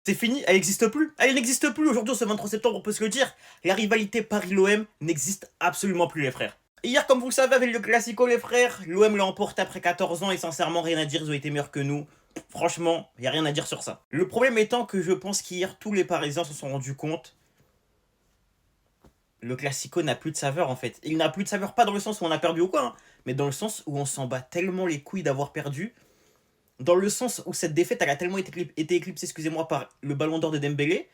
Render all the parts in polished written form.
C'est fini, elle n'existe plus. Elle n'existe plus aujourd'hui, ce 23 septembre, on peut se le dire. La rivalité Paris-l'OM n'existe absolument plus, les frères. Hier, comme vous le savez, avec le Classico, les frères, l'OM l'a emporté après 14 ans et sincèrement, rien à dire, ils ont été meilleurs que nous. Franchement, il n'y a rien à dire sur ça. Le problème étant que je pense qu'hier, tous les Parisiens se sont rendus compte, le Classico n'a plus de saveur en fait. Il n'a plus de saveur, pas dans le sens où on a perdu ou quoi, hein, mais dans le sens où on s'en bat tellement les couilles d'avoir perdu. Dans le sens où cette défaite, elle a tellement été éclipsée, excusez-moi, par le ballon d'or de Dembélé.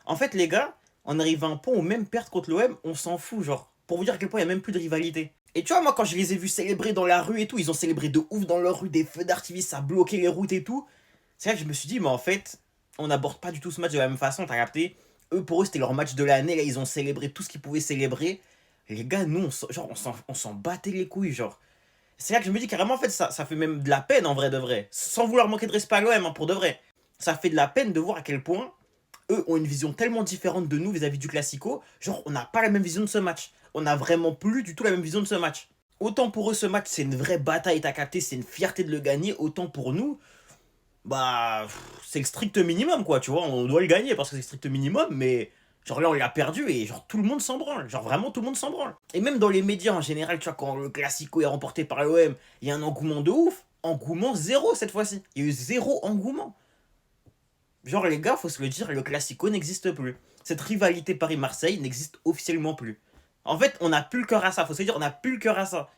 En fait, les gars, on arrive à un point où même perdre contre l'OM, on s'en fout, genre. Pour vous dire à quel point il n'y a même plus de rivalité. Et tu vois, moi, quand je les ai vus célébrer dans la rue et tout, ils ont célébré de ouf dans leur rue, des feux d'artifice, ça bloquait les routes et tout. C'est là que je me suis dit, mais en fait, on n'aborde pas du tout ce match de la même façon, t'as capté. Eux, pour eux, c'était leur match de l'année, là, ils ont célébré tout ce qu'ils pouvaient célébrer. Les gars, nous, on s'en battait les couilles, genre. C'est là que je me dis carrément, en fait, ça fait même de la peine en vrai de vrai. Sans vouloir manquer de respect à l'OM, hein, pour de vrai. Ça fait de la peine de voir à quel point eux ont une vision tellement différente de nous vis-à-vis du Classico. Genre, on n'a pas la même vision de ce match. On n'a vraiment plus du tout la même vision de ce match. Autant pour eux, ce match, c'est une vraie bataille, t'as capté, c'est une fierté de le gagner. Autant pour nous, bah, c'est le strict minimum, quoi, tu vois. On doit le gagner parce que c'est le strict minimum, mais genre là, on l'a perdu et genre tout le monde s'en branle. Genre vraiment, tout le monde s'en branle. Et même dans les médias en général, tu vois, quand le Classico est remporté par l'OM, il y a un engouement de ouf. Engouement zéro cette fois-ci. Il y a eu zéro engouement. Genre, les gars, faut se le dire, le Classico n'existe plus. Cette rivalité Paris-Marseille n'existe officiellement plus. En fait, on n'a plus le cœur à ça. Faut se dire, on n'a plus le cœur à ça.